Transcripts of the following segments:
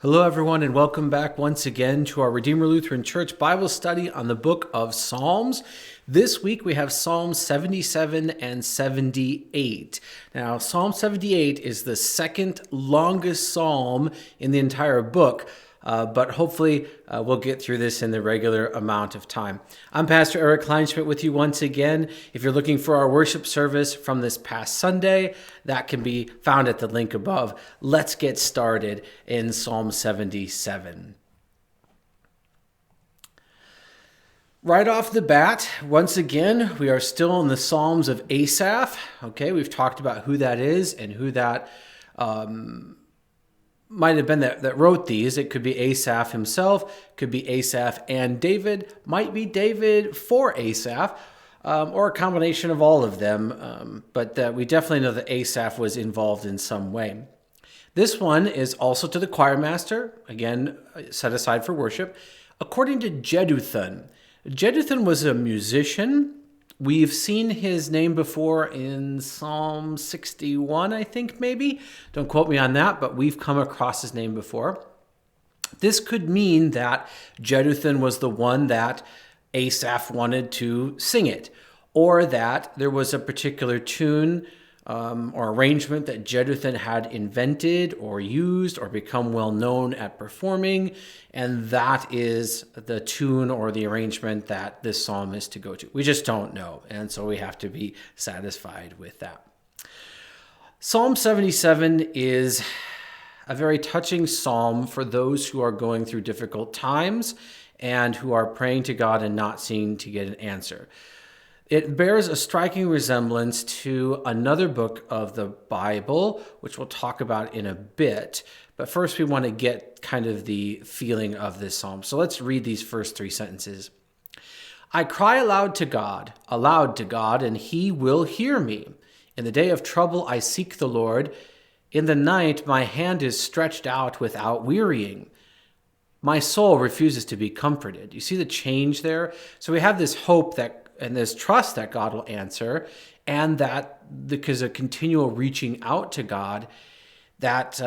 Hello, everyone, and welcome back once again to our Redeemer Lutheran Church Bible study on the book of Psalms. This week we have Psalms 77 and 78. Now, Psalm 78 is the second longest psalm in the entire book, but hopefully we'll get through this in the regular amount of time. I'm Pastor Eric Kleinschmidt with you once again. If you're looking for our worship service from this past Sunday, that can be found at the link above. Let's get started in Psalm 77. Right off the bat, once again, we are still in the Psalms of Asaph. Okay, we've talked about who that is and who that might have been that wrote these. It could be Asaph himself, could be Asaph and David, might be David for Asaph, or a combination of all of them. But we definitely know that Asaph was involved in some way. This one is also to the choir master, again, set aside for worship, according to Jeduthun. Jeduthun was a musician. We've seen his name before in Psalm 61, I think, maybe. Don't quote me on that, but we've come across his name before. This could mean that Jeduthun was the one that Asaph wanted to sing it, or that there was a particular tune or arrangement that Jeduthun had invented or used or become well known at performing, and that is the tune or the arrangement that this psalm is to go to. We just don't know, and so we have to be satisfied with that. Psalm 77 is a very touching psalm for those who are going through difficult times and who are praying to God and not seeming to get an answer. It bears a striking resemblance to another book of the Bible, which we'll talk about in a bit. But first, we want to get kind of the feeling of this psalm. So let's read these first three sentences. I cry aloud to God, and he will hear me. In the day of trouble, I seek the Lord. In the night, my hand is stretched out without wearying. My soul refuses to be comforted. You see the change there? So we have this hope and this trust that God will answer, and that because of continual reaching out to God that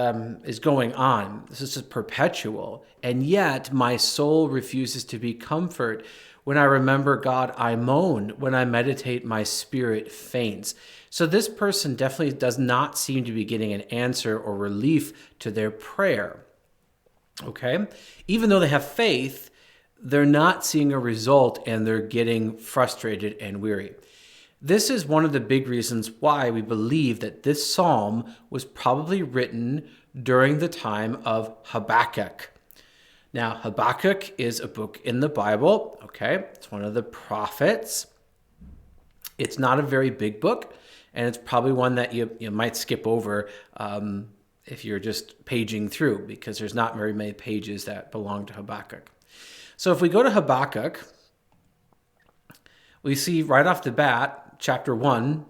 is going on. This is just perpetual. And yet my soul refuses to be comforted. When I remember God, I moan. When I meditate, my spirit faints. So this person definitely does not seem to be getting an answer or relief to their prayer. Okay? Even though they have faith, they're not seeing a result and they're getting frustrated and weary. This is one of the big reasons why we believe that this psalm was probably written during the time of Habakkuk. Now, Habakkuk is a book in the Bible, okay? It's one of the prophets. It's not a very big book, and it's probably one that you might skip over if you're just paging through, because there's not very many pages that belong to Habakkuk. So if we go to Habakkuk, we see right off the bat, chapter 1,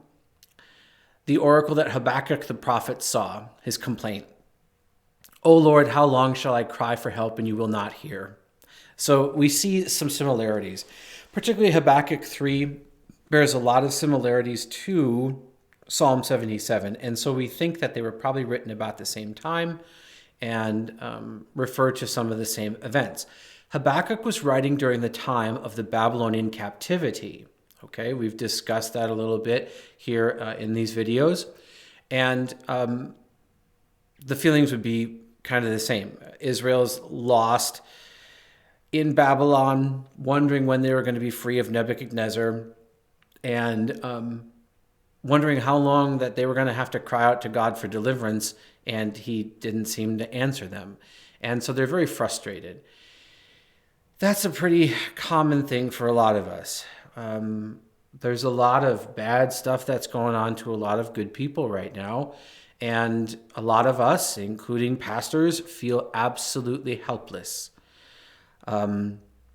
the oracle that Habakkuk the prophet saw, his complaint. O Lord, how long shall I cry for help and you will not hear? So we see some similarities. Particularly Habakkuk 3 bears a lot of similarities to Psalm 77. And so we think that they were probably written about the same time and refer to some of the same events. Habakkuk was writing during the time of the Babylonian captivity. Okay, we've discussed that a little bit here in these videos. And the feelings would be kind of the same. Israel's lost in Babylon, wondering when they were going to be free of Nebuchadnezzar, and wondering how long that they were going to have to cry out to God for deliverance, and he didn't seem to answer them. And so they're very frustrated. That's a pretty common thing for a lot of us. There's a lot of bad stuff that's going on to a lot of good people right now. And a lot of us, including pastors, feel absolutely helpless.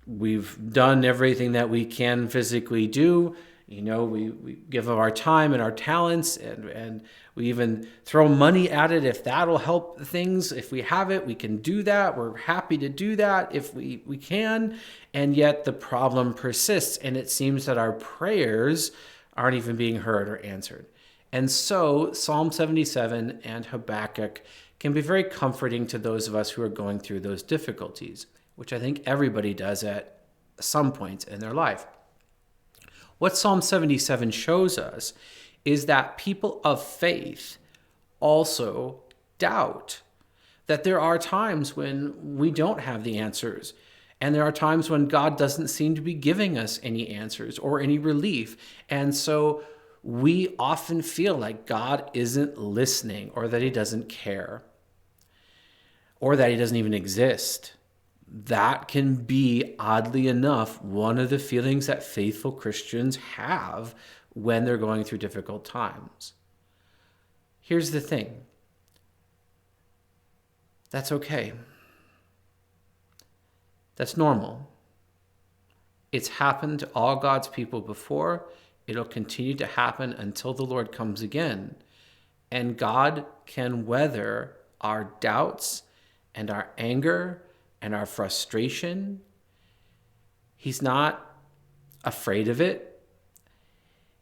We've done everything that we can physically do. You know, we give of our time and our talents, and we even throw money at it if that'll help things. If we have it, we can do that. We're happy to do that if we can. And yet the problem persists, and it seems that our prayers aren't even being heard or answered. And so Psalm 77 and Habakkuk can be very comforting to those of us who are going through those difficulties, which I think everybody does at some point in their life. What Psalm 77 shows us is that people of faith also doubt, that there are times when we don't have the answers, and there are times when God doesn't seem to be giving us any answers or any relief. And so we often feel like God isn't listening, or that he doesn't care, or that he doesn't even exist. That can be, oddly enough, one of the feelings that faithful Christians have when they're going through difficult times. Here's the thing. That's okay. That's normal. It's happened to all God's people before. It'll continue to happen until the Lord comes again. And God can weather our doubts and our anger and our frustration. He's not afraid of it.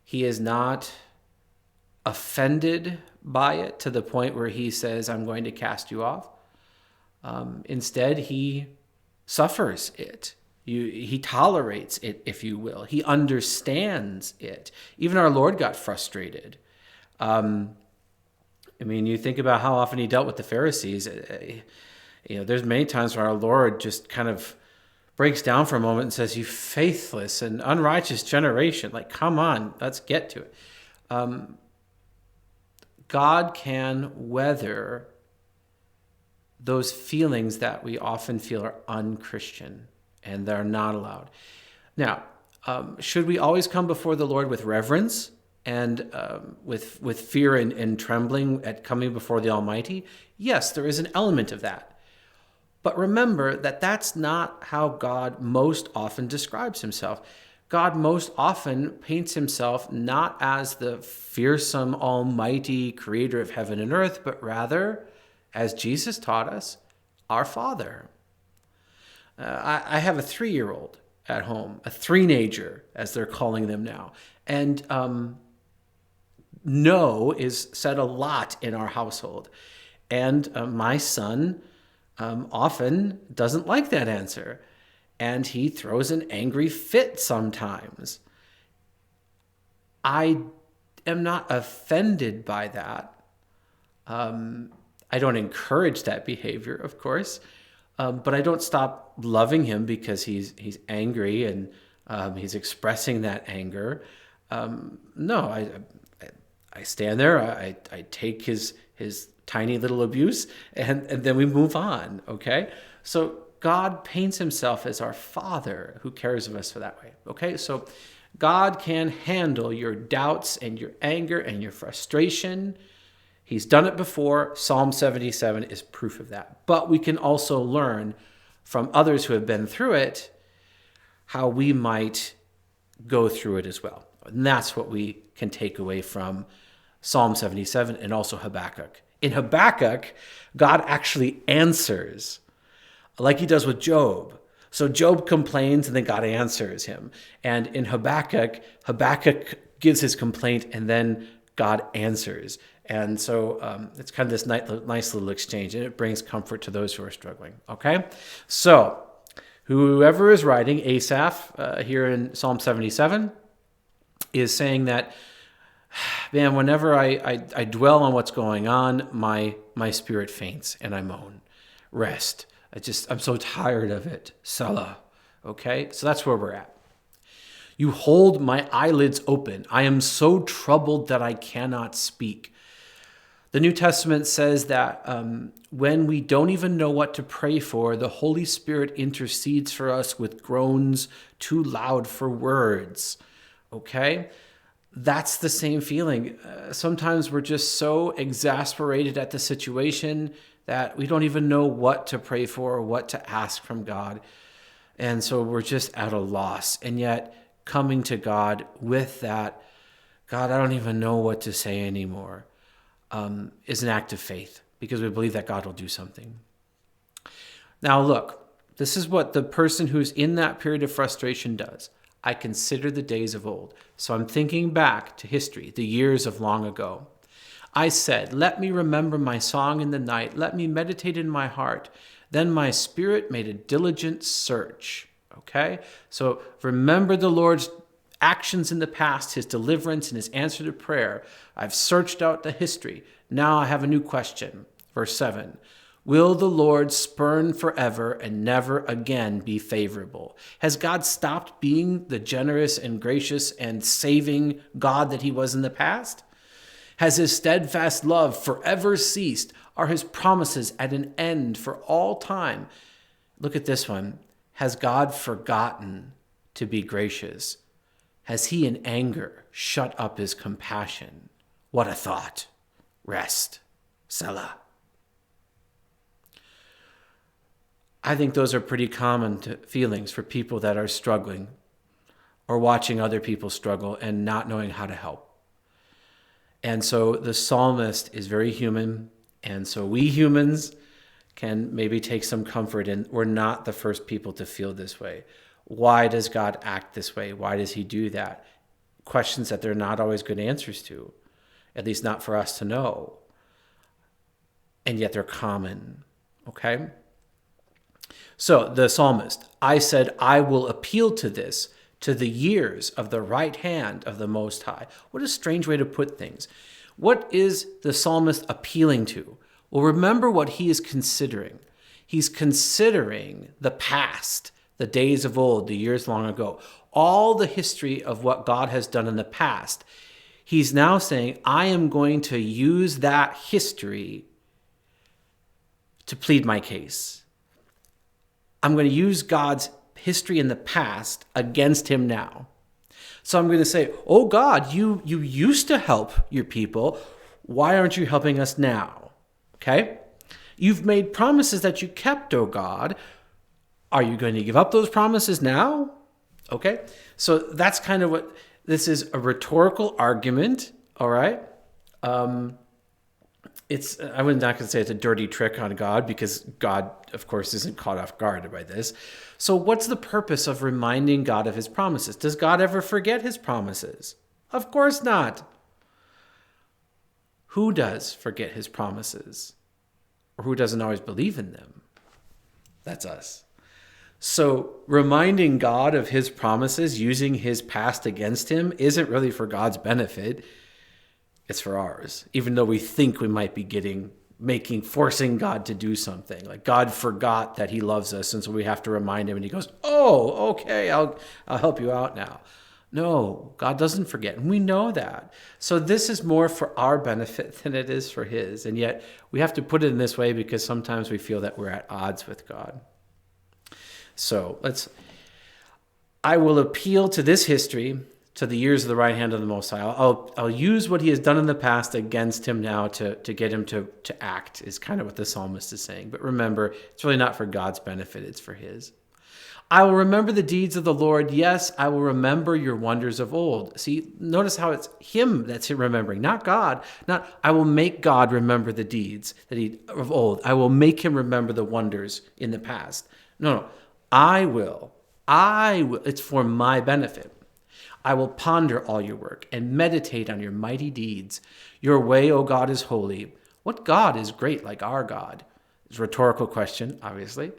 He is not offended by it to the point where he says, I'm going to cast you off. Instead, he suffers it. He tolerates it, if you will. He understands it. Even our Lord got frustrated. You think about how often he dealt with the Pharisees. There's many times where our Lord just kind of breaks down for a moment and says, you faithless and unrighteous generation. Like, come on, let's get to it. God can weather those feelings that we often feel are unchristian and they're not allowed. Now, should we always come before the Lord with reverence and with fear and trembling at coming before the Almighty? Yes, there is an element of that. But remember that that's not how God most often describes himself. God most often paints himself not as the fearsome, almighty creator of heaven and earth, but rather, as Jesus taught us, our Father. I have a 3-year-old at home, a three-nager, as they're calling them now. And no is said a lot in our household. And my son often doesn't like that answer. And he throws an angry fit sometimes. I am not offended by that. I don't encourage that behavior, of course, but I don't stop loving him because he's angry and he's expressing that anger. No, I stand there, I take his tiny little abuse, and then we move on, okay? So God paints himself as our Father who cares of us for that way, okay? So God can handle your doubts and your anger and your frustration. He's done it before. Psalm 77 is proof of that. But we can also learn from others who have been through it how we might go through it as well. And that's what we can take away from Psalm 77 and also Habakkuk. In Habakkuk, God actually answers, like he does with Job. So Job complains and then God answers him. And in Habakkuk gives his complaint and then God answers. And so it's kind of this nice little exchange, and it brings comfort to those who are struggling. Okay? So whoever is writing, Asaph, here in Psalm 77, is saying that, man, whenever I dwell on what's going on, my spirit faints and I moan. Rest. I'm so tired of it. Selah. Okay? So that's where we're at. You hold my eyelids open. I am so troubled that I cannot speak. The New Testament says that when we don't even know what to pray for, the Holy Spirit intercedes for us with groans too loud for words. Okay? That's the same feeling. Sometimes we're just so exasperated at the situation that we don't even know what to pray for or what to ask from God. And so we're just at a loss. And yet coming to God with that, God, I don't even know what to say anymore, is an act of faith because we believe that God will do something. Now look, this is what the person who's in that period of frustration does. I consider the days of old. So I'm thinking back to history, the years of long ago. I said, let me remember my song in the night. Let me meditate in my heart. Then my spirit made a diligent search. Okay? So remember the Lord's actions in the past, his deliverance and his answer to prayer. I've searched out the history. Now I have a new question. Verse 7. Will the Lord spurn forever and never again be favorable? Has God stopped being the generous and gracious and saving God that he was in the past? Has his steadfast love forever ceased? Are his promises at an end for all time? Look at this one. Has God forgotten to be gracious? Has he in anger shut up his compassion? What a thought. Rest. Selah. I think those are pretty common feelings for people that are struggling or watching other people struggle and not knowing how to help. And so the psalmist is very human. And so we humans can maybe take some comfort in we're not the first people to feel this way. Why does God act this way? Why does he do that? Questions that there are not always good answers to, at least not for us to know. And yet they're common, okay? So the psalmist, I said, I will appeal to this, to the years of the right hand of the Most High. What a strange way to put things. What is the psalmist appealing to? Well, remember what he is considering. He's considering the past, the days of old, the years long ago, all the history of what God has done in the past. He's now saying, I am going to use that history to plead my case. I'm going to use God's history in the past against him now. So I'm going to say, oh God, you used to help your people. Why aren't you helping us now? Okay? You've made promises that you kept, oh God. Are you going to give up those promises now? Okay? So that's kind of what this is, a rhetorical argument, all right? I would not going to say it's a dirty trick on God, because God, of course, isn't caught off guard by this. So what's the purpose of reminding God of his promises? Does God ever forget his promises? Of course not. Who does forget his promises? Or who doesn't always believe in them? That's us. So reminding God of his promises, using his past against him, isn't really for God's benefit. It's for ours, even though we think we might be forcing God to do something. Like God forgot that he loves us, and so we have to remind him, and he goes, oh, okay, I'll help you out now. No, God doesn't forget, and we know that. So this is more for our benefit than it is for his, and yet we have to put it in this way because sometimes we feel that we're at odds with God. So I will appeal to this history, to the years of the right hand of the Most High. I'll use what he has done in the past against him now to get him to act, is kind of what the psalmist is saying. But remember, it's really not for God's benefit, it's for his. I will remember the deeds of the Lord. Yes, I will remember your wonders of old. See, notice how it's him that's remembering, not God. Not, I will make God remember the deeds of old. I will make him remember the wonders in the past. No, I will. It's for my benefit. I will ponder all your work and meditate on your mighty deeds. Your way, O God, is holy. What God is great like our God? It's a rhetorical question, obviously.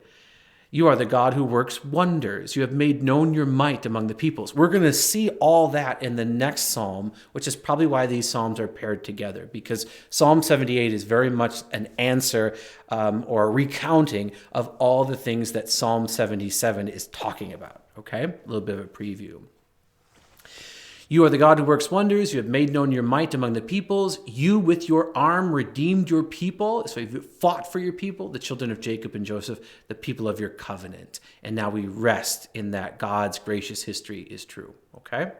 You are the God who works wonders. You have made known your might among the peoples. We're going to see all that in the next psalm, which is probably why these psalms are paired together, because Psalm 78 is very much an answer or a recounting of all the things that Psalm 77 is talking about. Okay? A little bit of a preview. You are the God who works wonders. You have made known your might among the peoples. You with your arm redeemed your people. So you've fought for your people, the children of Jacob and Joseph, the people of your covenant. And now we rest in that God's gracious history is true. Okay?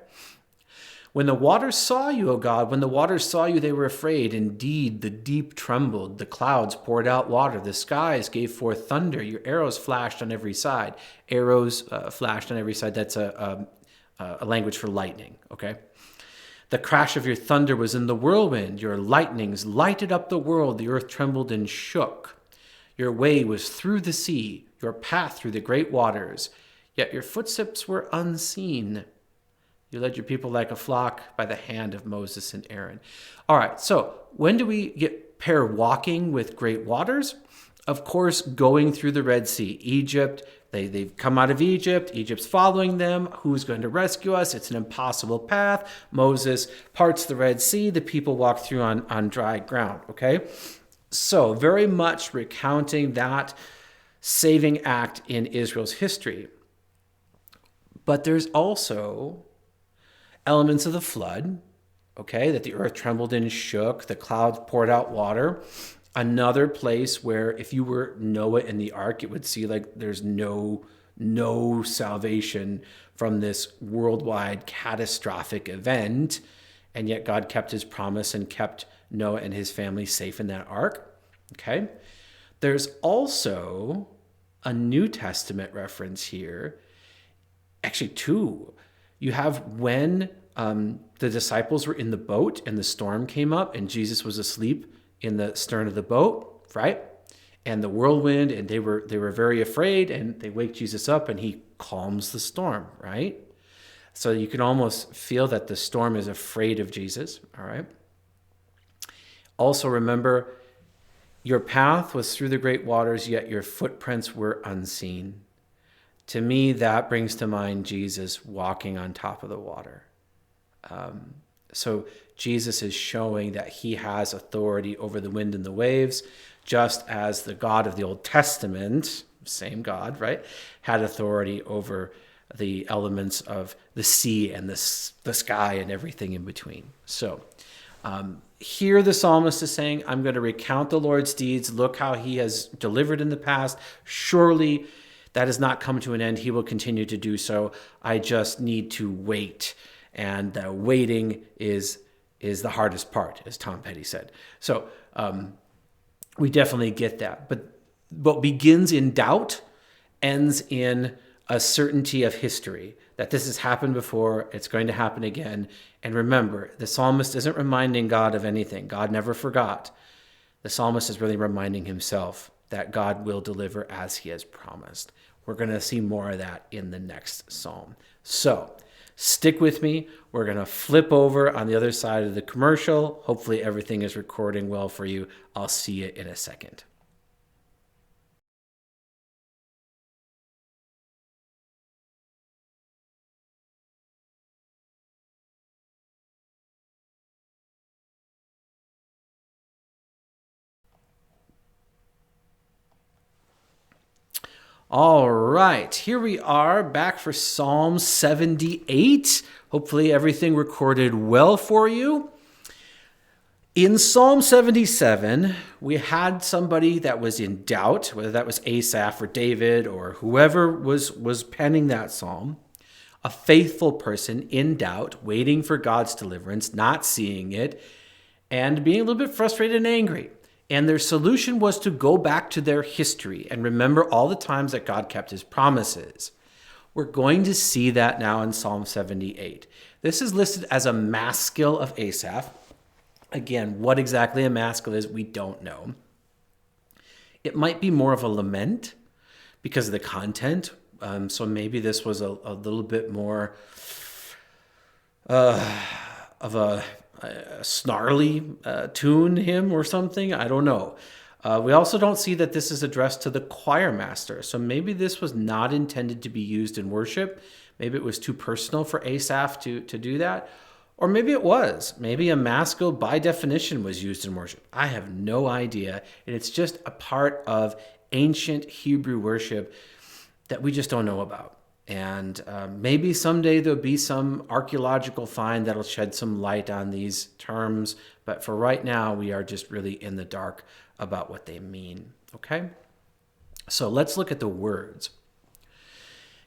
When the waters saw you, O God, when the waters saw you, they were afraid. Indeed, the deep trembled. The clouds poured out water. The skies gave forth thunder. Your arrows flashed on every side. Arrows flashed on every side. That's a language for lightning, okay? The crash of your thunder was in the whirlwind. Your lightnings lighted up the world. The earth trembled and shook. Your way was through the sea, your path through the great waters. Yet your footsteps were unseen. You led your people like a flock by the hand of Moses and Aaron. All right, so when do we get pair walking with great waters? Of course, going through the Red Sea. Egypt, they've come out of Egypt. Egypt's following them. Who's going to rescue us? It's an impossible path. Moses parts the Red Sea. The people walk through on dry ground, okay? So very much recounting that saving act in Israel's history. But there's also elements of the flood, okay, that the earth trembled and shook, the clouds poured out water. Another place where if you were Noah in the ark, it would see like there's no salvation from this worldwide catastrophic event, and yet God kept his promise and kept Noah and his family safe in that ark, okay? There's also a New Testament reference here, actually two. You have when the disciples were in the boat and the storm came up and Jesus was asleep in the stern of the boat, right? And the whirlwind, and they were very afraid, and they wake Jesus up and he calms the storm, right? So you can almost feel that the storm is afraid of Jesus, all right? Also remember, your path was through the great waters, yet your footprints were unseen. To me, that brings to mind Jesus walking on top of the water. So Jesus is showing that he has authority over the wind and the waves, just as the God of the Old Testament, same God, right, had authority over the elements of the sea and the sky and everything in between. So here the psalmist is saying, I'm going to recount the Lord's deeds. Look how he has delivered in the past. Surely that has not come to an end. He will continue to do so. I just need to wait. And waiting is the hardest part, as Tom Petty said. So we definitely get that. But what begins in doubt ends in a certainty of history, that this has happened before, it's going to happen again. And remember, the psalmist isn't reminding God of anything. God never forgot. The psalmist is really reminding himself that God will deliver as he has promised. We're going to see more of that in the next psalm. So stick with me. We're going to flip over on the other side of the commercial. Hopefully everything is recording well for you. I'll see you in a second. All right, here we are back for Psalm 78. Hopefully everything recorded well for you. In Psalm 77, we had somebody that was in doubt, whether that was Asaph or David or whoever was penning that psalm, a faithful person in doubt, waiting for God's deliverance, not seeing it, and being a little bit frustrated and angry. And their solution was to go back to their history and remember all the times that God kept his promises. We're going to see that now in Psalm 78. This is listed as a maskil of Asaph. Again, what exactly a maskil is, we don't know. It might be more of a lament because of the content. So maybe this was a little bit more of a snarly tune hymn or something. I don't know. We also don't see that this is addressed to the choir master. So maybe this was not intended to be used in worship. Maybe it was too personal for Asaph to do that. Or maybe it was. Maybe a maskil by definition was used in worship. I have no idea. And it's just a part of ancient Hebrew worship that we just don't know about. And maybe someday there'll be some archaeological find that'll shed some light on these terms. But for right now, we are just really in the dark about what they mean. Okay? So let's look at the words.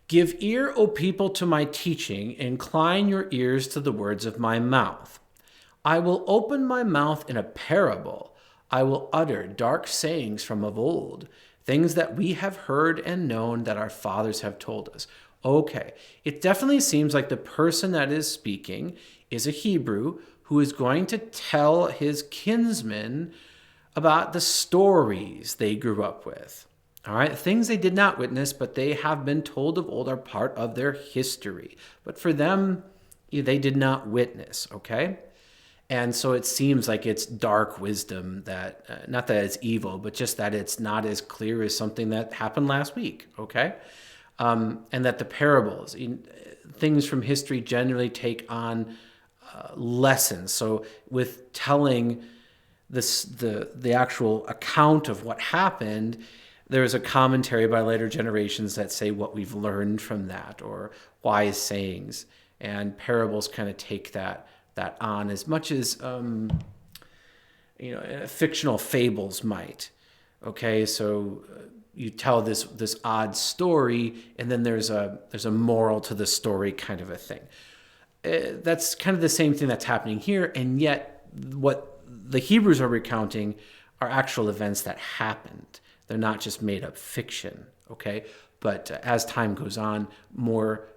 Give ear, O people, to my teaching. Incline your ears to the words of my mouth. I will open my mouth in a parable. I will utter dark sayings from of old, things that we have heard and known that our fathers have told us. Okay, it definitely seems like the person that is speaking is a Hebrew who is going to tell his kinsmen about the stories they grew up with. All right, things they did not witness, but they have been told of old are part of their history. But for them, They did not witness, okay? And so it seems like it's dark wisdom that, not that it's evil, but just that it's not as clear as something that happened last week, okay? And that the parables, things from history generally take on lessons. So with telling the actual account of what happened, there's a commentary by later generations that say what we've learned from that, or wise sayings. And parables kind of take that on as much as fictional fables might. Okay, so you tell this odd story, and then there's a moral to the story, kind of a thing. That's kind of the same thing that's happening here, and yet what the Hebrews are recounting are actual events that happened. They're not just made up fiction. Okay, but as time goes on, more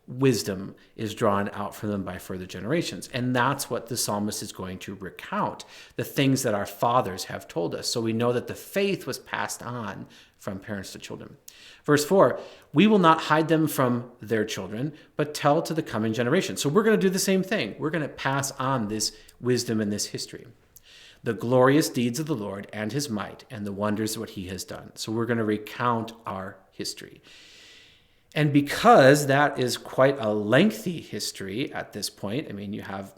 wisdom is drawn out from them by further generations. And that's what the psalmist is going to recount, the things that our fathers have told us. So we know that the faith was passed on from parents to children. Verse 4, we will not hide them from their children, but tell to the coming generation. So we're going to do the same thing. We're going to pass on this wisdom and this history, the glorious deeds of the Lord and his might and the wonders of what he has done. So we're going to recount our history. And because that is quite a lengthy history at this point, I mean, you have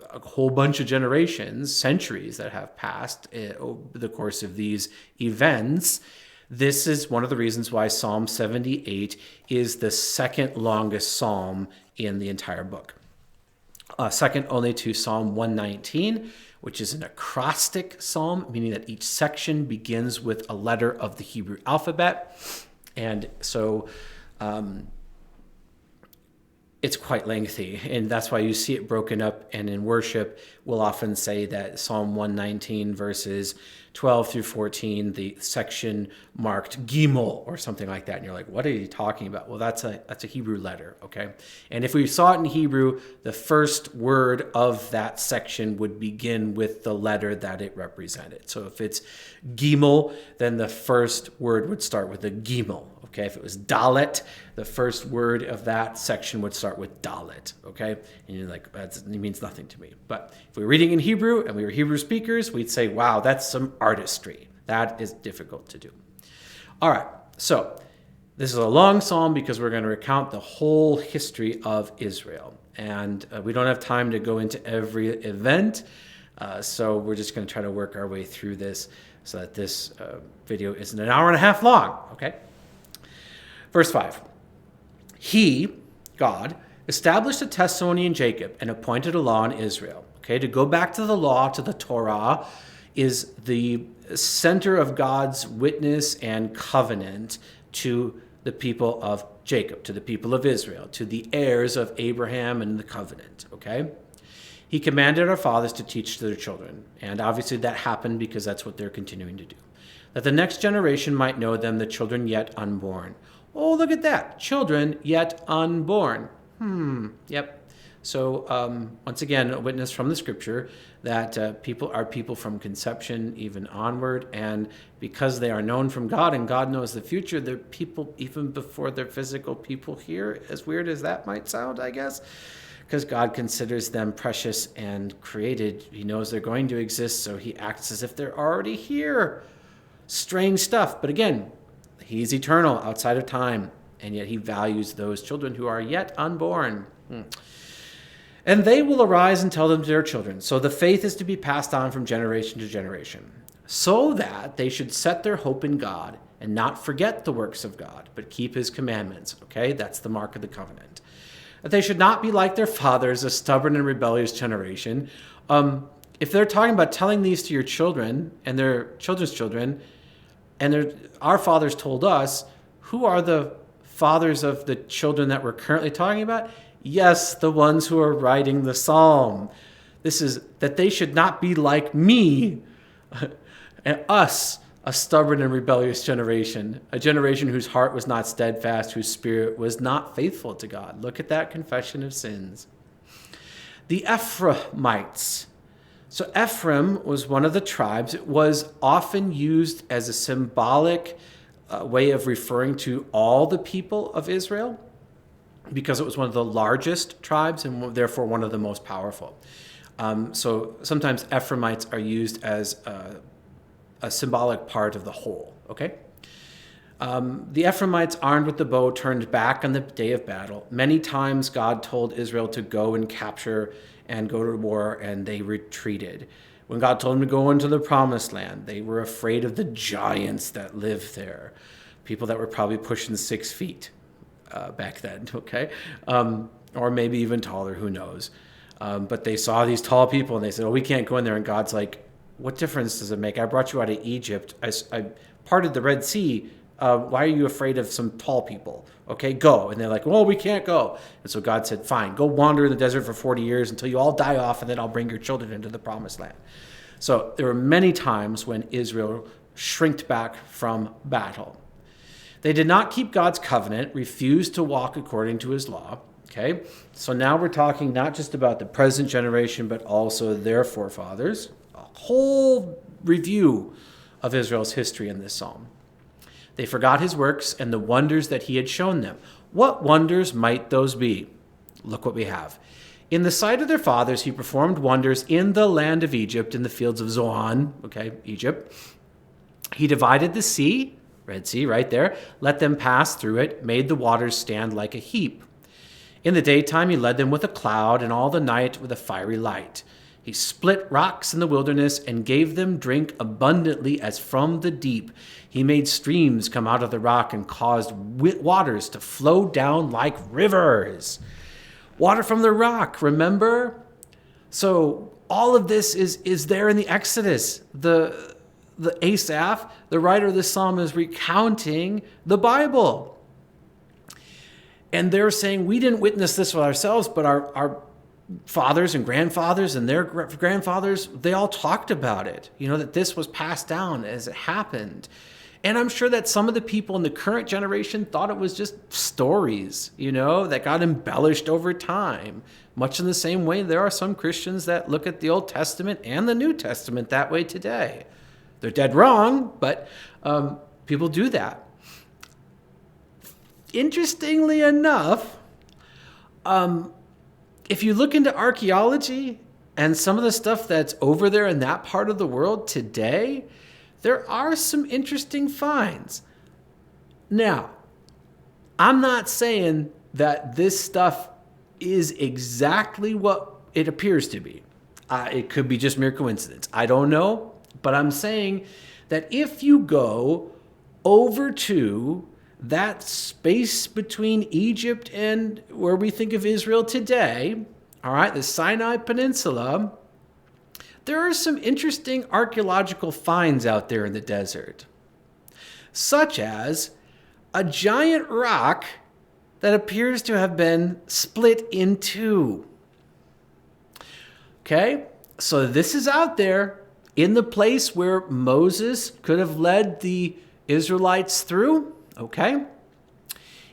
a whole bunch of generations, centuries that have passed over the course of these events. This is one of the reasons why Psalm 78 is the second longest psalm in the entire book. Second only to Psalm 119, which is an acrostic psalm, meaning that each section begins with a letter of the Hebrew alphabet. And so it's quite lengthy, and that's why you see it broken up. And in worship, we'll often say that Psalm 119 verses 12 through 14, the section marked Gimel or something like that. And you're like, what are you talking about? Well, that's a Hebrew letter, okay? And if we saw it in Hebrew, the first word of that section would begin with the letter that it represented. So if it's Gimel, then the first word would start with a Gimel, okay? If it was Dalet, the first word of that section would start with Dalet, okay? And you're like, it means nothing to me. But if we were reading in Hebrew and we were Hebrew speakers, we'd say, wow, that's some artistry. That is difficult to do. All right, so this is a long psalm because we're going to recount the whole history of Israel. And we don't have time to go into every event, so we're just going to try to work our way through this so that this video isn't an hour and a half long, okay? Verse 5, he, God, established a testimony in Jacob and appointed a law in Israel. Okay, to go back to the law, to the Torah, is the center of God's witness and covenant to the people of Jacob, to the people of Israel, to the heirs of Abraham and the covenant, okay? He commanded our fathers to teach to their children, and obviously that happened because that's what they're continuing to do, that the next generation might know them, the children yet unborn. Oh, look at that, children yet unborn. Yep. So once again, a witness from the scripture that people are people from conception even onward. And because they are known from God and God knows the future, they're people even before they're physical people here, as weird as that might sound, I guess, because God considers them precious and created. He knows they're going to exist, so he acts as if they're already here. Strange stuff. But again, he's eternal, outside of time, and yet he values those children who are yet unborn. And they will arise and tell them to their children. So the faith is to be passed on from generation to generation, so that they should set their hope in God and not forget the works of God, but keep his commandments. Okay, that's the mark of the covenant. That they should not be like their fathers, a stubborn and rebellious generation. If they're talking about telling these to your children and their children's children, and our fathers told us, who are the fathers of the children that we're currently talking about? Yes, the ones who are writing the psalm. This is that they should not be like me and us, a stubborn and rebellious generation, a generation whose heart was not steadfast, whose spirit was not faithful to God. Look at that confession of sins. The Ephraimites. So Ephraim was one of the tribes. It was often used as a symbolic way of referring to all the people of Israel. because it was one of the largest tribes and therefore one of the most powerful. So sometimes Ephraimites are used as a symbolic part of the whole, okay? The Ephraimites, armed with the bow, turned back on the day of battle. Many times God told Israel to go and capture and go to war, and they retreated. When God told them to go into the promised land, they were afraid of the giants that lived there, people that were probably pushing 6 feet back then, okay? Or maybe even taller, who knows? But they saw these tall people, and they said, oh, we can't go in there. And God's like, what difference does it make? I brought you out of Egypt. I parted the Red Sea. Why are you afraid of some tall people? Okay, go. And they're like, well, we can't go. And so God said, fine, go wander in the desert for 40 years until you all die off, and then I'll bring your children into the promised land. So there were many times when Israel shrinked back from battle. They did not keep God's covenant, refused to walk according to his law. Okay, so now we're talking not just about the present generation, but also their forefathers. A whole review of Israel's history in this psalm. They forgot his works and the wonders that he had shown them. What wonders might those be? Look what we have. In the sight of their fathers, he performed wonders in the land of Egypt, in the fields of Zoan, okay, Egypt. He divided the sea, Red Sea right there, let them pass through it, made the waters stand like a heap. In the daytime, he led them with a cloud, and all the night with a fiery light. He split rocks in the wilderness and gave them drink abundantly as from the deep. He made streams come out of the rock and caused waters to flow down like rivers. Water from the rock, remember? So all of this is there in the Exodus. The Asaph, the writer of this psalm, is recounting the Bible. And they're saying, we didn't witness this with ourselves, but our fathers and grandfathers and their grandfathers, they all talked about it, that this was passed down as it happened. And I'm sure that some of the people in the current generation thought it was just stories, that got embellished over time. Much in the same way, there are some Christians that look at the Old Testament and the New Testament that way today. They're dead wrong, but people do that. Interestingly enough, if you look into archaeology and some of the stuff that's over there in that part of the world today, there are some interesting finds. Now, I'm not saying that this stuff is exactly what it appears to be. It could be just mere coincidence. I don't know, but I'm saying that if you go over to that space between Egypt and where we think of Israel today, all right, the Sinai Peninsula, there are some interesting archaeological finds out there in the desert, such as a giant rock that appears to have been split in two. Okay, so this is out there in the place where Moses could have led the Israelites through. Okay,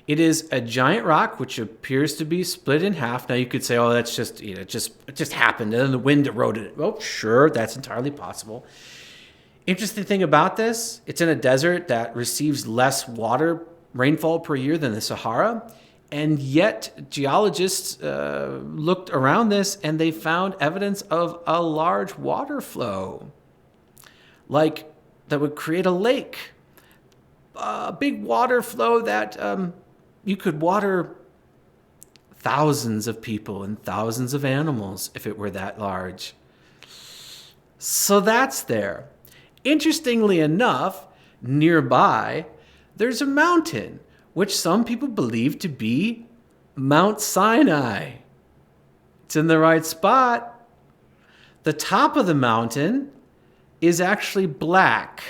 it is a giant rock which appears to be split in half. Now you could say, "Oh, that's just it just happened, and then the wind eroded it." Well, sure, that's entirely possible. Interesting thing about this: it's in a desert that receives less rainfall per year than the Sahara, and yet geologists looked around this and they found evidence of a large water flow, like that would create a lake. A big water flow that you could water thousands of people and thousands of animals if it were that large. So that's there. Interestingly enough, nearby, there's a mountain, which some people believe to be Mount Sinai. It's in the right spot. The top of the mountain is actually black.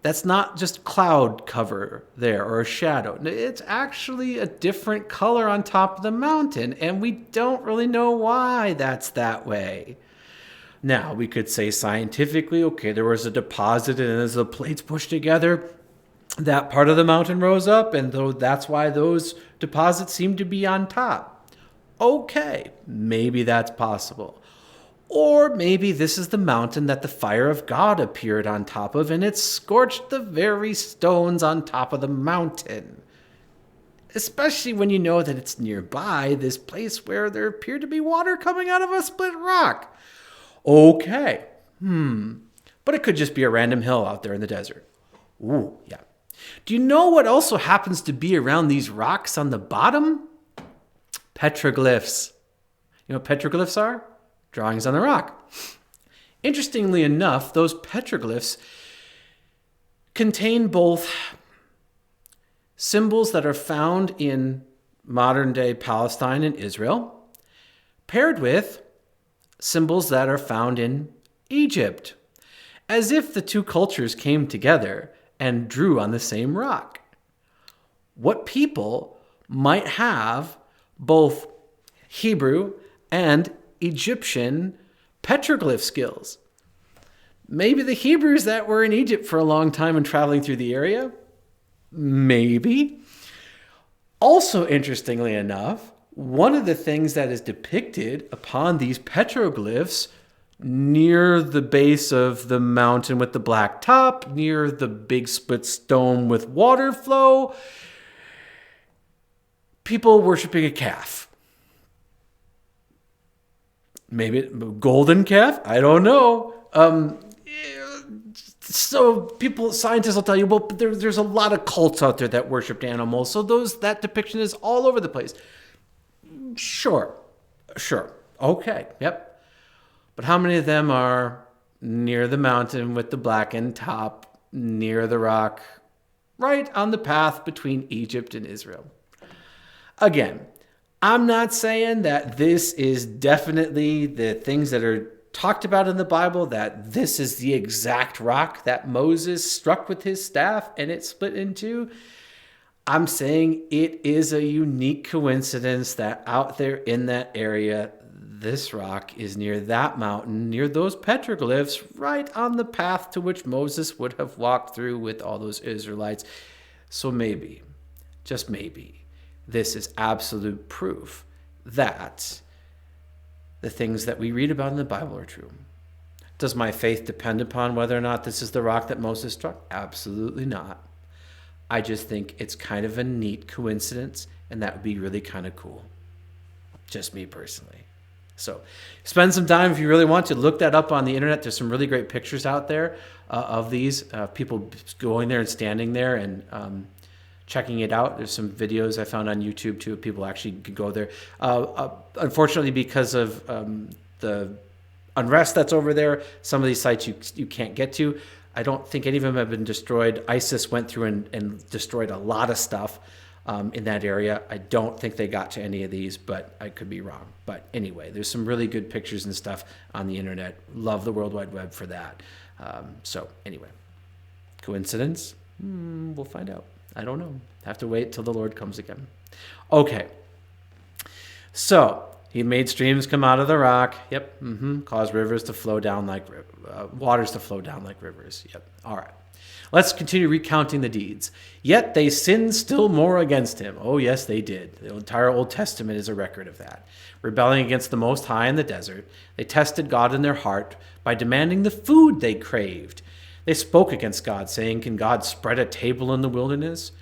That's not just cloud cover there or a shadow. It's actually a different color on top of the mountain, and we don't really know why that's that way. Now, we could say scientifically, okay, there was a deposit, and as the plates pushed together, that part of the mountain rose up, and that's why those deposits seem to be on top. Okay, maybe that's possible. Or maybe this is the mountain that the fire of God appeared on top of, and it scorched the very stones on top of the mountain. especially when you know that it's nearby this place where there appeared to be water coming out of a split rock. Okay. But it could just be a random hill out there in the desert. Ooh, yeah. Do you know what also happens to be around these rocks on the bottom? Petroglyphs. You know what petroglyphs are? Drawings on the rock. Interestingly enough, those petroglyphs contain both symbols that are found in modern-day Palestine and Israel, paired with symbols that are found in Egypt, as if the two cultures came together and drew on the same rock. What people might have both Hebrew and Egyptian petroglyph skills? Maybe the Hebrews that were in Egypt for a long time and traveling through the area? Maybe. Also, interestingly enough, one of the things that is depicted upon these petroglyphs near the base of the mountain with the black top, near the big split stone with water flow, people worshiping a calf. Maybe a golden calf? I don't know. So scientists will tell you, well, there's a lot of cults out there that worshiped animals. So that depiction is all over the place. Sure. Okay. Yep. But how many of them are near the mountain with the blackened top, near the rock, right on the path between Egypt and Israel? Again, I'm not saying that this is definitely the things that are talked about in the Bible, that this is the exact rock that Moses struck with his staff and it split in two. I'm saying it is a unique coincidence that out there in that area, this rock is near that mountain, near those petroglyphs, right on the path to which Moses would have walked through with all those Israelites. So maybe, just maybe, this is absolute proof that the things that we read about in the Bible are true. Does my faith depend upon whether or not this is the rock that Moses struck? Absolutely not. I just think it's kind of a neat coincidence, and that would be really kind of cool. Just me personally. So spend some time, if you really want to, look that up on the internet. There's some really great pictures out there of these, people going there and standing there and checking it out. There's some videos I found on YouTube too. People actually could go there. Unfortunately, because of the unrest that's over there, some of these sites you can't get to. I don't think any of them have been destroyed. ISIS went through and destroyed a lot of stuff in that area. I don't think they got to any of these, but I could be wrong. But anyway, there's some really good pictures and stuff on the internet. Love the World Wide Web for that. So anyway, coincidence? We'll find out. I don't know. Have to wait till the Lord comes again. Okay. So he made streams come out of the rock. Yep. Caused rivers to flow down like waters to flow down like rivers. Yep. All right. Let's continue recounting the deeds. Yet they sinned still more against him. Oh, yes, they did. The entire Old Testament is a record of that. Rebelling against the Most High in the desert, they tested God in their heart by demanding the food they craved. They spoke against God, saying, "Can God spread a table in the wilderness?"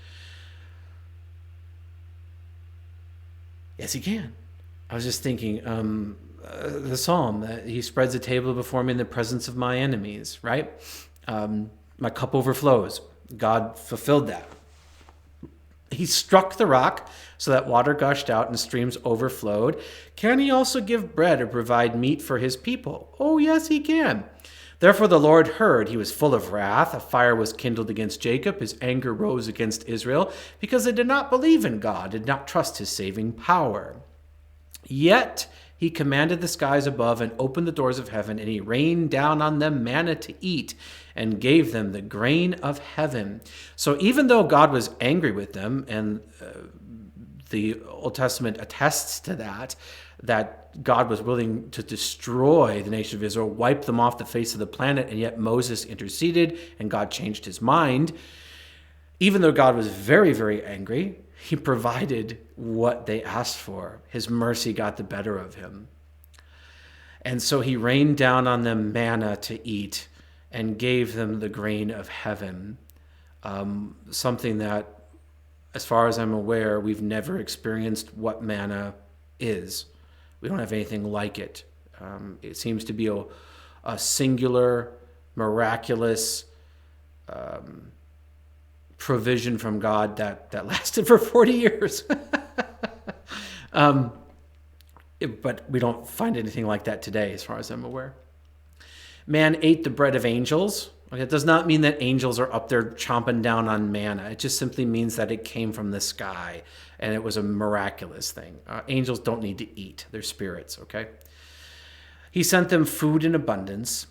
Yes, he can. I was just thinking, the psalm, that he spreads a table before me in the presence of my enemies, right? My cup overflows. God fulfilled that. He struck the rock so that water gushed out and streams overflowed. Can he also give bread or provide meat for his people? Oh, yes, he can. Therefore the Lord heard. He was full of wrath. A fire was kindled against Jacob. His anger rose against Israel because they did not believe in God, did not trust his saving power. Yet he commanded the skies above and opened the doors of heaven, and he rained down on them manna to eat and gave them the grain of heaven. So even though God was angry with them, and the Old Testament attests to that God was willing to destroy the nation of Israel, wipe them off the face of the planet, and yet Moses interceded and God changed his mind. Even though God was very, very angry, he provided what they asked for. His mercy got the better of him. And so he rained down on them manna to eat and gave them the grain of heaven, something that as far as I'm aware, we've never experienced what manna is. We don't have anything like it. It seems to be a singular, miraculous provision from God that lasted for 40 years. But we don't find anything like that today, as far as I'm aware. Man ate the bread of angels. Okay, it does not mean that angels are up there chomping down on manna. It just simply means that it came from the sky, and it was a miraculous thing. Angels don't need to eat. They're spirits, okay? He sent them food in abundance.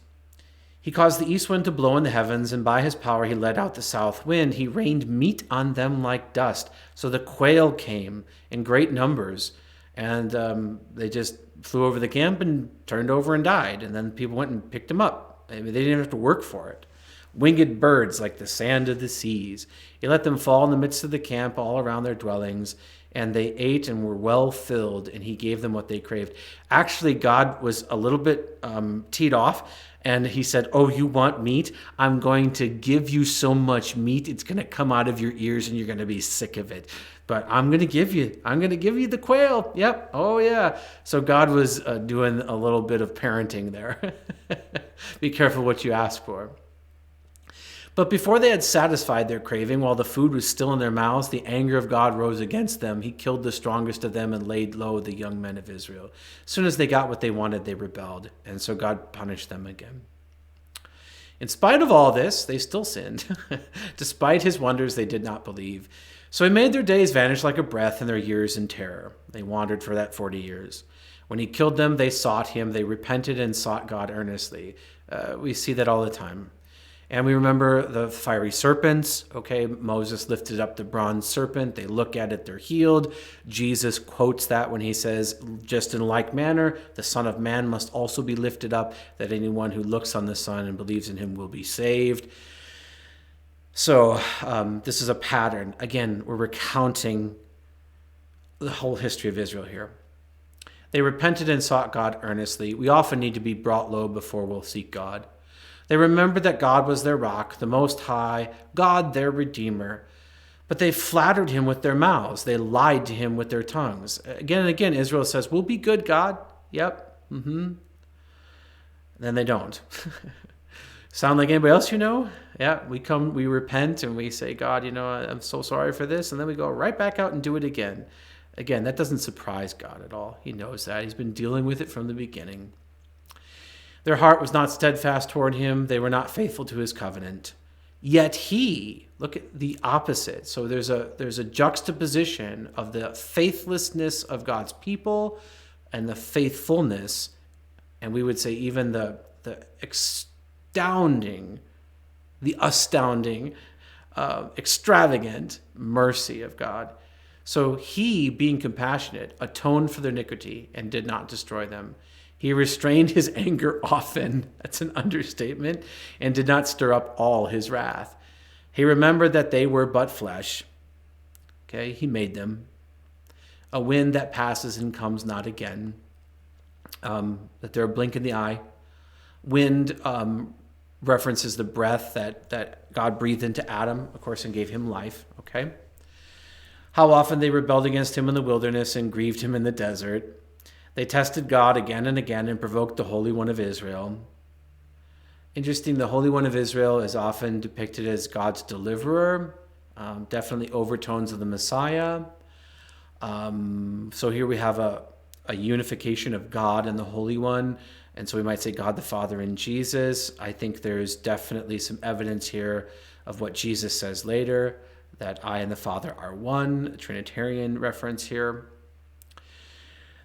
He caused the east wind to blow in the heavens, and by his power he led out the south wind. He rained meat on them like dust. So the quail came in great numbers, and they just flew over the camp and turned over and died. And then people went and picked them up. I mean, they didn't have to work for it. Winged birds like the sand of the seas. He let them fall in the midst of the camp all around their dwellings, and they ate and were well filled, and he gave them what they craved. Actually, God was a little bit teed off, and he said, oh, you want meat? I'm going to give you so much meat, it's going to come out of your ears, and you're going to be sick of it. But I'm going to give you the quail. Yep. Oh, yeah. So God was doing a little bit of parenting there. Be careful what you ask for. But before they had satisfied their craving, while the food was still in their mouths, the anger of God rose against them. He killed the strongest of them and laid low the young men of Israel. As soon as they got what they wanted, they rebelled. And so God punished them again. In spite of all this, they still sinned. Despite his wonders, they did not believe. So he made their days vanish like a breath and their years in terror. They wandered for that 40 years. When he killed them, they sought him. They repented and sought God earnestly. We see that all the time. And we remember the fiery serpents. Okay, Moses lifted up the bronze serpent. They look at it, they're healed. Jesus quotes that when he says, just in like manner, the Son of Man must also be lifted up, that anyone who looks on the Son and believes in him will be saved. So this is a pattern. Again, we're recounting the whole history of Israel here. They repented and sought God earnestly. We often need to be brought low before we'll seek God. They remembered that God was their rock, the Most High, God their Redeemer. But they flattered him with their mouths. They lied to him with their tongues. Again and again, Israel says, we'll be good, God. Yep. Then they don't. Sound like anybody else you know? Yeah, we repent and we say, God, I'm so sorry for this. And then we go right back out and do it again. Again, that doesn't surprise God at all. He knows that. He's been dealing with it from the beginning. Their heart was not steadfast toward him. They were not faithful to his covenant. Yet he, look at the opposite. So there's a juxtaposition of the faithlessness of God's people and the faithfulness, and we would say even the astounding, extravagant mercy of God. So he, being compassionate, atoned for their iniquity and did not destroy them. He restrained his anger often, that's an understatement, and did not stir up all his wrath. He remembered that they were but flesh. Okay, he made them. A wind that passes and comes not again. That they're a blink in the eye. Wind references the breath that God breathed into Adam, of course, and gave him life. Okay. How often they rebelled against him in the wilderness and grieved him in the desert. They tested God again and again and provoked the Holy One of Israel. Interesting, the Holy One of Israel is often depicted as God's deliverer, definitely overtones of the Messiah. So here we have a unification of God and the Holy One, and so we might say God the Father and Jesus. I think there's definitely some evidence here of what Jesus says later, that I and the Father are one, a Trinitarian reference here.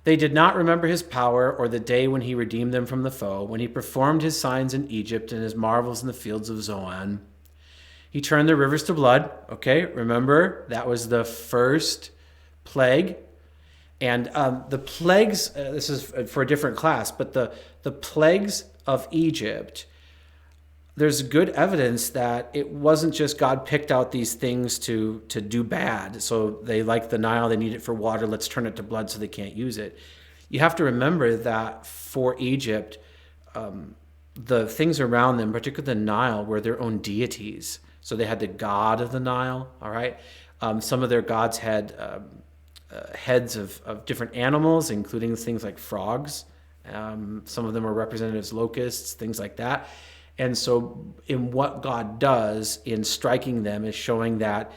They did not remember his power or the day when he redeemed them from the foe, when he performed his signs in Egypt and his marvels in the fields of Zoan. He turned the rivers to blood. Okay, remember, that was the first plague. And the plagues, this is for a different class, but the plagues of Egypt, there's good evidence that it wasn't just God picked out these things to do bad. So they like the Nile, they need it for water, let's turn it to blood so they can't use it. You have to remember that for Egypt, the things around them, particularly the Nile, were their own deities. So they had the god of the Nile, all right? Some of their gods had heads of different animals, including things like frogs. Some of them are represented as locusts, things like that. And so in what God does in striking them is showing that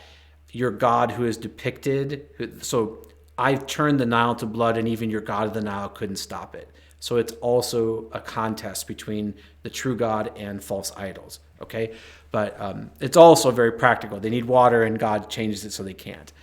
your God who is depicted, so I turned the Nile to blood and even your God of the Nile couldn't stop it. So it's also a contest between the true God and false idols, okay? But it's also very practical. They need water and God changes it so they can't.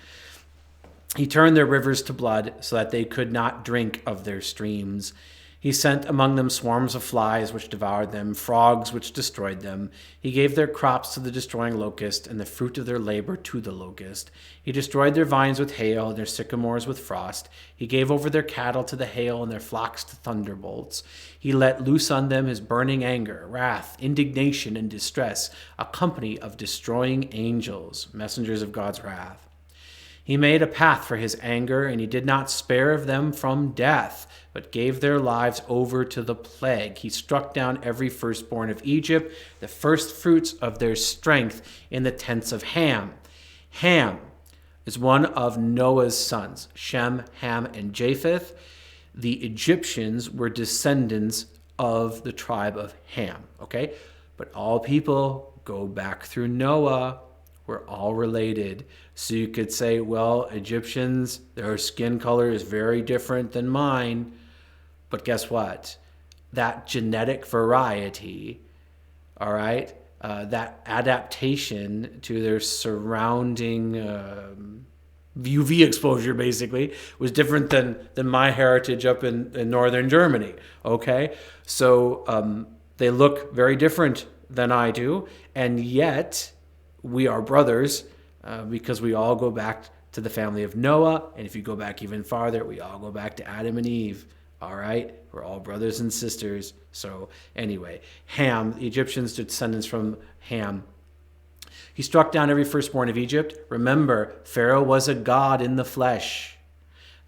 He turned their rivers to blood so that they could not drink of their streams. He sent among them swarms of flies which devoured them, frogs which destroyed them. He gave their crops to the destroying locust, and the fruit of their labor to the locust. He destroyed their vines with hail, and their sycamores with frost. He gave over their cattle to the hail, and their flocks to thunderbolts. He let loose on them his burning anger, wrath, indignation, and distress, a company of destroying angels, messengers of God's wrath. He made a path for his anger, and he did not spare of them from death, but gave their lives over to the plague. He struck down every firstborn of Egypt, the first fruits of their strength in the tents of Ham. Ham is one of Noah's sons, Shem, Ham, and Japheth. The Egyptians were descendants of the tribe of Ham, okay? But all people go back through Noah. We're all related. So you could say, well, Egyptians, their skin color is very different than mine. But guess what? That genetic variety, all right, that adaptation to their surrounding UV exposure, basically, was different than my heritage up in northern Germany, okay? So they look very different than I do, and yet we are brothers because we all go back to the family of Noah, and if you go back even farther, we all go back to Adam and Eve. All right, we're all brothers and sisters. So anyway, Ham, the Egyptians' descendants from Ham. He struck down every firstborn of Egypt. Remember, Pharaoh was a god in the flesh.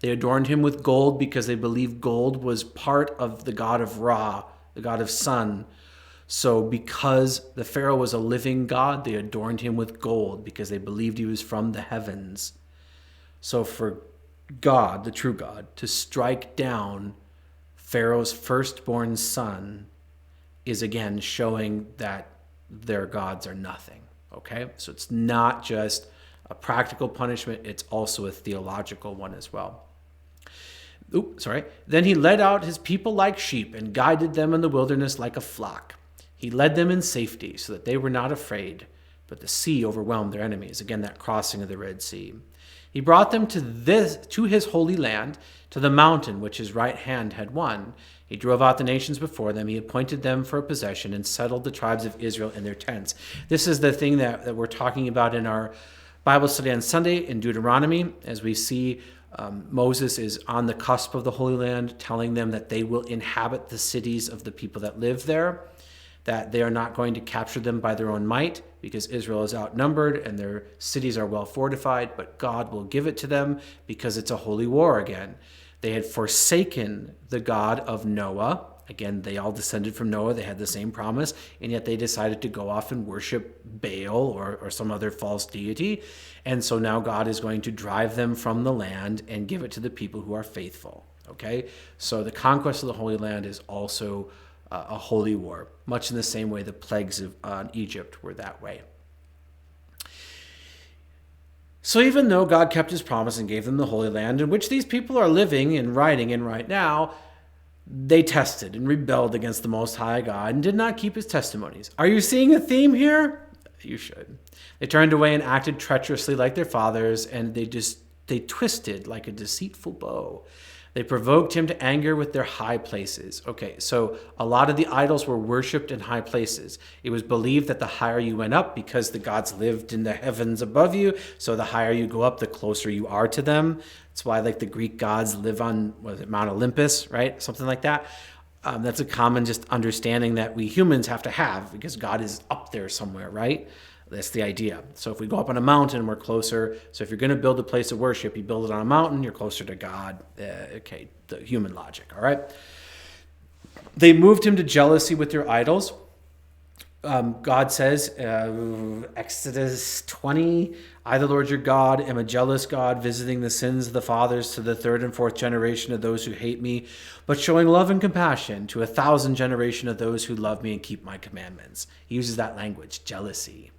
They adorned him with gold because they believed gold was part of the god of Ra, the god of sun. So because the Pharaoh was a living god, they adorned him with gold because they believed he was from the heavens. So for God, the true God, to strike down Pharaoh's firstborn son is again showing that their gods are nothing, okay? So it's not just a practical punishment, it's also a theological one as well. Then he led out his people like sheep and guided them in the wilderness like a flock. He led them in safety so that they were not afraid, but the sea overwhelmed their enemies. Again, that crossing of the Red Sea. He brought them to his holy land, to the mountain which his right hand had won. He drove out the nations before them. He appointed them for a possession and settled the tribes of Israel in their tents. This is the thing that we're talking about in our Bible study on Sunday in Deuteronomy, as we see Moses is on the cusp of the Holy Land, telling them that they will inhabit the cities of the people that live there, that they are not going to capture them by their own might because Israel is outnumbered and their cities are well fortified, but God will give it to them because it's a holy war again. They had forsaken the God of Noah. Again, they all descended from Noah. They had the same promise, and yet they decided to go off and worship Baal or some other false deity. And so now God is going to drive them from the land and give it to the people who are faithful. Okay? So the conquest of the Holy Land is also a holy war, much in the same way the plagues on Egypt were that way. So even though God kept his promise and gave them the Holy Land, in which these people are living and riding in right now, they tested and rebelled against the Most High God and did not keep his testimonies. Are you seeing a theme here? You should. They turned away and acted treacherously like their fathers, and they twisted like a deceitful bow. They provoked him to anger with their high places. Okay, so a lot of the idols were worshipped in high places. It was believed that the higher you went up, because the gods lived in the heavens above you, so the higher you go up, the closer you are to them. That's why like the Greek gods live on, Mount Olympus, right? Something like that. That's a common just understanding that we humans have to have, because God is up there somewhere, right? That's the idea. So if we go up on a mountain, we're closer. So if you're going to build a place of worship, you build it on a mountain, you're closer to God. Okay, the human logic, all right? They moved him to jealousy with their idols. God says, Exodus 20, I, the Lord your God, am a jealous God, visiting the sins of the fathers to the third and fourth generation of those who hate me, but showing love and compassion to 1,000 generations of those who love me and keep my commandments. He uses that language, jealousy.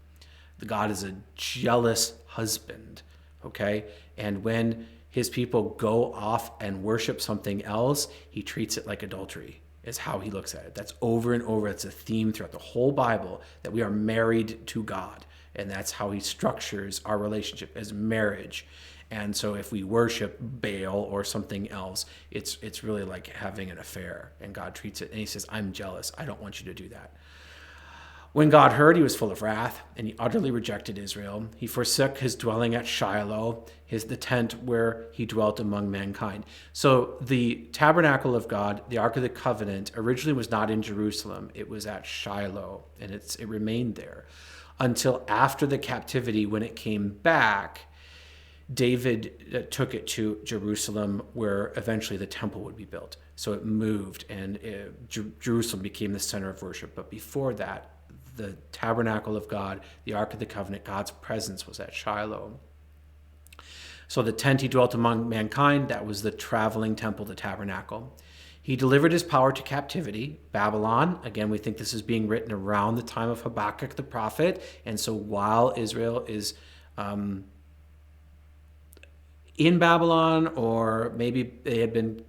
The God is a jealous husband, okay? And when his people go off and worship something else, he treats it like adultery, is how he looks at it. That's over and over. It's a theme throughout the whole Bible, that we are married to God. And that's how he structures our relationship, as marriage. And so if we worship Baal or something else, it's really like having an affair. And God treats it, and he says, I'm jealous. I don't want you to do that. When God heard, he was full of wrath, and he utterly rejected Israel. He forsook his dwelling at Shiloh, the tent where he dwelt among mankind. So the tabernacle of God, the Ark of the Covenant, originally was not in Jerusalem. It was at Shiloh, and it remained there until after the captivity. When it came back, David took it to Jerusalem, where eventually the temple would be built. So it moved, and Jerusalem became the center of worship. But before that, the tabernacle of God, the Ark of the Covenant, God's presence was at Shiloh. So the tent he dwelt among mankind, that was the traveling temple, the tabernacle. He delivered his power to captivity, Babylon. Again, we think this is being written around the time of Habakkuk the prophet. And so while Israel is in Babylon, or maybe they had been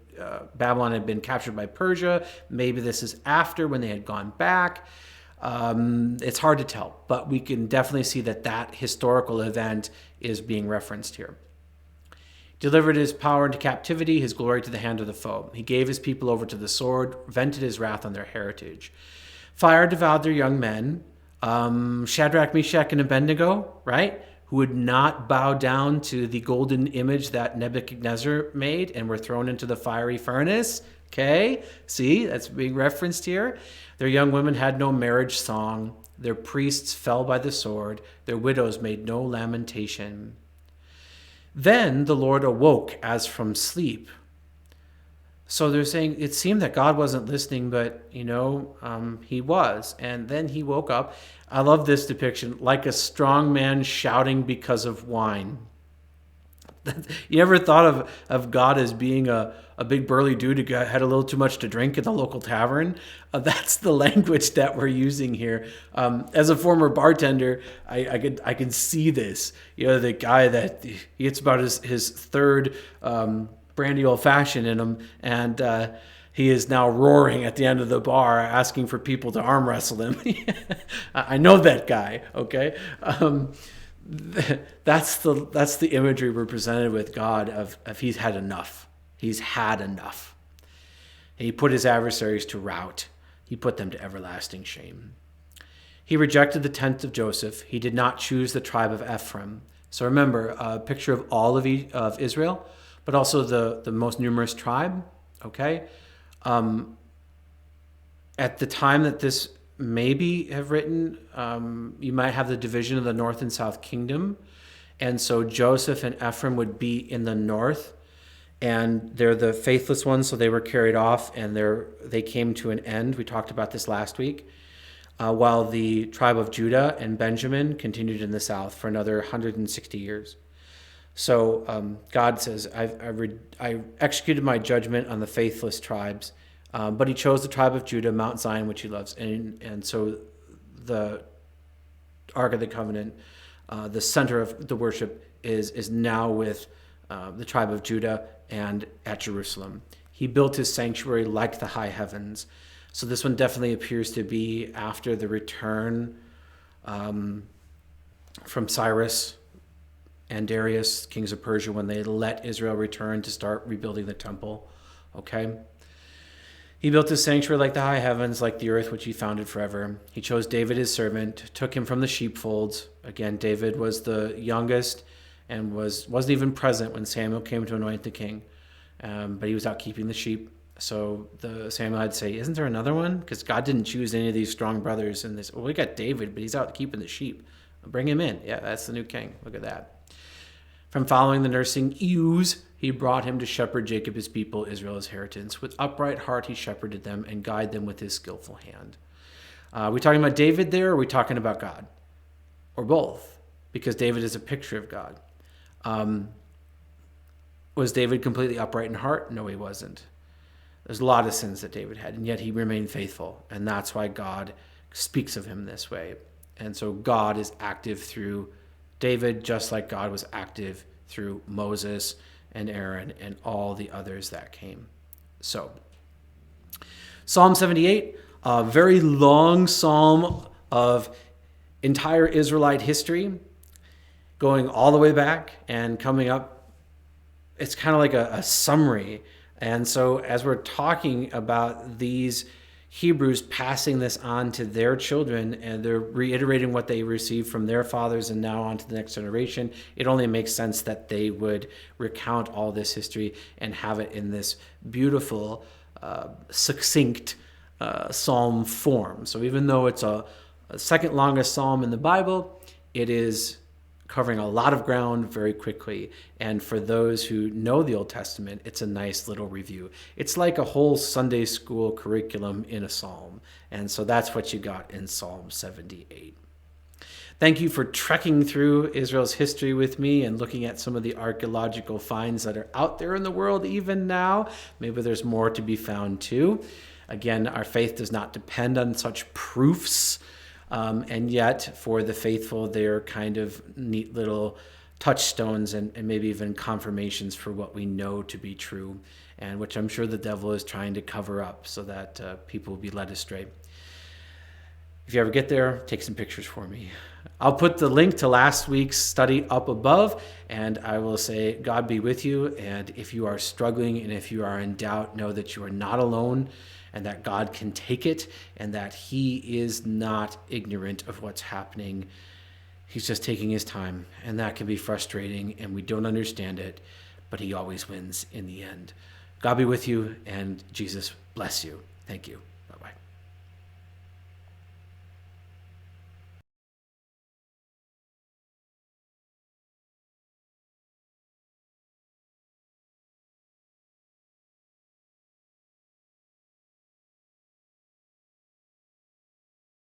Babylon had been captured by Persia, maybe this is after, when they had gone back. It's hard to tell, but we can definitely see that historical event is being referenced here. Delivered his power into captivity, his glory to the hand of the foe. He gave his people over to the sword, vented his wrath on their heritage. Fire devoured their young men. Shadrach, Meshach, and Abednego, right? Who would not bow down to the golden image that Nebuchadnezzar made and were thrown into the fiery furnace. Okay, see, that's being referenced here. Their young women had no marriage song. Their priests fell by the sword. Their widows made no lamentation. Then the Lord awoke as from sleep. So they're saying it seemed that God wasn't listening, but, he was. And then he woke up. I love this depiction, like a strong man shouting because of wine. You ever thought of God as being a big burly dude who had a little too much to drink at the local tavern? That's the language that we're using here. As a former bartender, I can see this. The guy that he gets about his third brandy old fashioned in him, and he is now roaring at the end of the bar, asking for people to arm wrestle him. I know that guy. Okay. That's the imagery we're presented with God of he's had enough. He's had enough. He put his adversaries to rout. He put them to everlasting shame. He rejected the tent of Joseph. He did not choose the tribe of Ephraim. So remember, a picture of all of Israel, but also the most numerous tribe. Okay. At the time that this maybe have written, you might have the division of the north and south kingdom. And so Joseph and Ephraim would be in the north, and they're the faithless ones, so they were carried off, and they came to an end. We talked about this last week. While the tribe of Judah and Benjamin continued in the south for another 160 years. So God says, I executed my judgment on the faithless tribes, but he chose the tribe of Judah, Mount Zion, which he loves. And so the Ark of the Covenant, the center of the worship, is now with the tribe of Judah and at Jerusalem. He built his sanctuary like the high heavens. So this one definitely appears to be after the return from Cyrus and Darius, kings of Persia, when they let Israel return to start rebuilding the temple. Okay? He built his sanctuary like the high heavens, like the earth which he founded forever. He chose David his servant, took him from the sheepfolds. Again, David was the youngest and wasn't even present when Samuel came to anoint the king. But he was out keeping the sheep. So Samuel had to say, isn't there another one? Because God didn't choose any of these strong brothers in this. Well, we got David, but he's out keeping the sheep. Bring him in. Yeah, that's the new king. Look at that. From following the nursing ewes, he brought him to shepherd Jacob his people, Israel his inheritance. With upright heart he shepherded them and guided them with his skillful hand. Are we talking about David there, or are we talking about God? Or both? Because David is a picture of God. Was David completely upright in heart? No, he wasn't. There's a lot of sins that David had, and yet he remained faithful. And that's why God speaks of him this way. And so God is active through David, just like God was active through Moses and Aaron and all the others that came. So, Psalm 78, a very long psalm of entire Israelite history, going all the way back and coming up. It's kind of like a summary. And so as we're talking about these Hebrews passing this on to their children, and they're reiterating what they received from their fathers and now on to the next generation, it only makes sense that they would recount all this history and have it in this beautiful, succinct psalm form. So even though it's a second longest psalm in the Bible, it is covering a lot of ground very quickly. And for those who know the Old Testament, it's a nice little review. It's like a whole Sunday school curriculum in a psalm. And so that's what you got in Psalm 78. Thank you for trekking through Israel's history with me and looking at some of the archaeological finds that are out there in the world even now. Maybe there's more to be found too. Again, our faith does not depend on such proofs. And yet, for the faithful, they're kind of neat little touchstones and maybe even confirmations for what we know to be true, and which I'm sure the devil is trying to cover up so that people will be led astray. If you ever get there, take some pictures for me. I'll put the link to last week's study up above, and I will say, God be with you. And if you are struggling and if you are in doubt, know that you are not alone, and that God can take it, and that he is not ignorant of what's happening. He's just taking his time, and that can be frustrating, and we don't understand it, but he always wins in the end. God be with you, and Jesus bless you. Thank you.